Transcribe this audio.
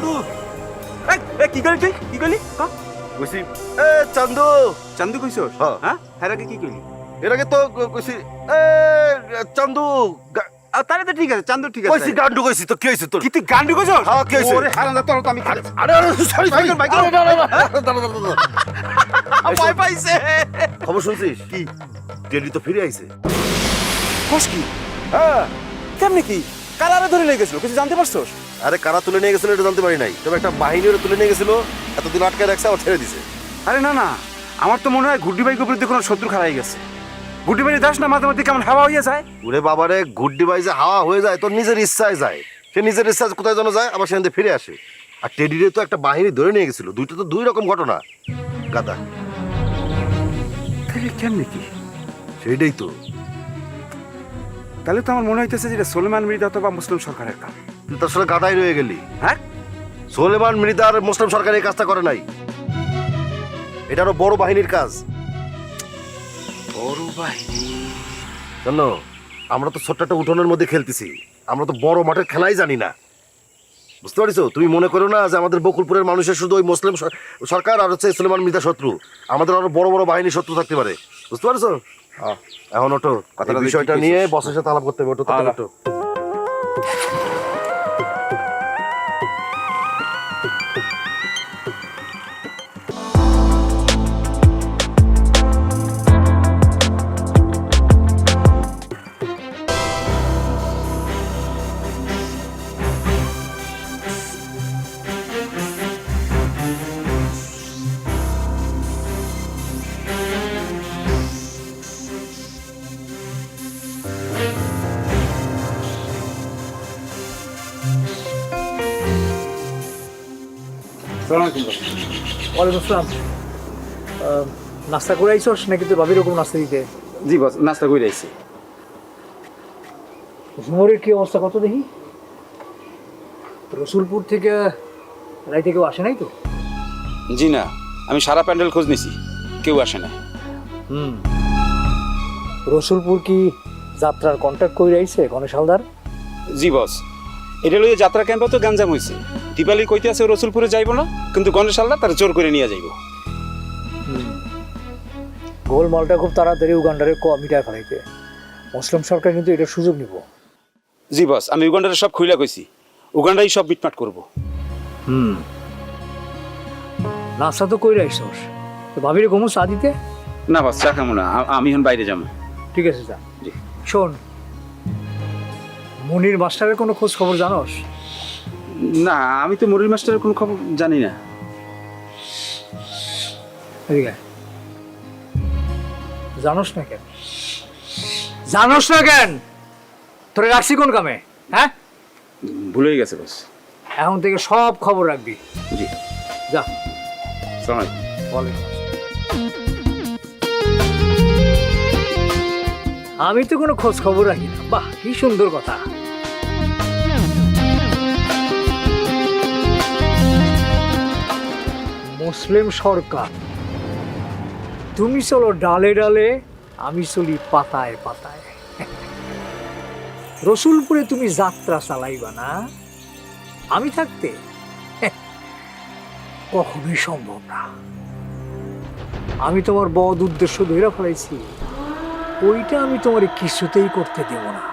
চান্দু কি করলি তুই কি করলি কইছি এ চান্দু চান্দু কইছস হ্যাঁ। হ্যাঁ হ্যাঁ কি করলি এর আগে তো কইছি এ চান্দু তাহলে তো ঠিক আছে চান্দু ঠিক আছে কইছি গান্ডু কইছি তো কি হইছে তোর কি তুই গান্ডু কইছস হ্যাঁ, কি হইছে? ওরে হারামজাদা তোর তো আমি আরে আরে সরি সরি ভয় পাইছে খবর শুনছিস কি টেডি তো ফিরে আইছে কস কি হ্যাঁ কেমনে কি কারারে ধরে নিয়ে গেছিল কিছু জানতে পারছস আরে কারা তুলে নিয়ে গেছিল এটা জানতে পারি নাই তবে একটা বাহিনী ওরা তুলে নিয়ে গেছিল এতদিন আটকে রাখছে আবার ছেড়ে দিছে আরে না না আমার তো মনে হয় গুড্ডি ভাইকে বিরুদ্ধে কোনো শত্রু খারাই গেছে গুড্ডি ভাই দাস না মাঝে মাঝে কেমন হাওয়া হয়ে যায় ওরে বাবারে গুড্ডি বাই যে হাওয়া হয়ে যায় তোর নিজের ইচ্ছায় যায় সে নিজের ইচ্ছায় কোথায় যেন যায় আবার সেখান থেকে ফিরে আসে আর টেডিরে তো একটা বাহিনী ধরে নিয়ে গেছিল দুইটা তো দুই রকম ঘটনা গাদা তাহলে কেমনে কি সেইটাই তো তাহলে তো আমার মনে হইতেছে যে এটা সুলেমান মৃদা অথবা মুসলিম সরকারের কাজ তুই তো আসলে গাদাই রয়ে গেলি হ্যাঁ সোলেমান মৃদা আর মুসলিম সরকার এই কাজটা করে নাই এটা আরো বড় বাহিনীর কাজ বড় বাহিনী জানো আমরা তো ছোট্ট একটা উঠোনের মধ্যে খেলতেছি আমরা তো বড় মাঠের খেলাই জানি না বুঝতে পারছো তুমি মনে করো না যে আমাদের বকুলপুরের মানুষের শুধু ওই মুসলিম সরকার আর হচ্ছে সুলেমান মৃদা শত্রু আমাদের আরো বড় বড় বাহিনীর শত্রু থাকতে পারে বুঝতে পারছো এখন ওটো কথাটা এই বিষয়টা ঠিক নিয়ে কইছিস। বসের সাথে আলাপ করতে হবে ওটো তাড়াতাড়ি ওটো ওয়ালাইকুম আসসালাম নাস্তা করে আইসস নাকি তোর ভাবির রকম নাস্তা দিতে জি বস নাস্তা করে আইছি ঝুমরের কি অবস্থা কত দেখি রসুলপুর থেকে রাইতে কেউ আসে নাই তো জি না আমি সারা প্যান্ডেল খোঁজ নিছি কেউ আসে না রসুলপুর কি যাত্রার কন্ট্যাক্ট করে আইছে গণেশ হালদার জি বস এটা লইয়ে যাত্রা ক্যাম্পে তো গাঞ্জাম হয়েছে দীপালি কইতে আছে রসুলপুরে যাইবো না কিন্তু গণেশ আল্লাহ তার জোর করে নিয়ে যাইব গোলমালটা খুব তাড়াতাড়ি উগান্ডারে মিটায় ফেলাইতে মুসলিম সরকার কিন্তু এটার সুযোগ নিব জি বস আমি উগান্ডারে সব খুইলা কইছি উগান্ডাই সব মিটমাট করব নাস্তা তো কইরা আইসস তো ভাবির কমু চা দিতে না বস চা খামো না আমি এখন বাইরে যাবো ঠিক আছে যা জি শোন মনির মাস্টারের কোনো খোঁজ খবর জানোস না আমি তো মরির মাস্টারের কোনো খবর জানি না এদিকে আয়। জানোস না কেন জানোস না কেন তোরে রাখছি কোন কামে হ্যাঁ ভুলেই গেছে বস এখন থেকে সব খবর রাখবি জি যা সালাম আমি তো কোনো খোঁজ খবর রাখি না বাহ কি সুন্দর কথা মুসলিম সরকার তুমি চলো ডালে ডালে আমি চলি পাতায় পাতায় রসুলপুরে তুমি যাত্রা চালাইবা না আমি থাকতে কখনোই সম্ভব না আমি তোমার বদ উদ্দেশ্য ধরে ফেলাইছি ওইটা আমি তোমার কিছুতেই করতে দেব না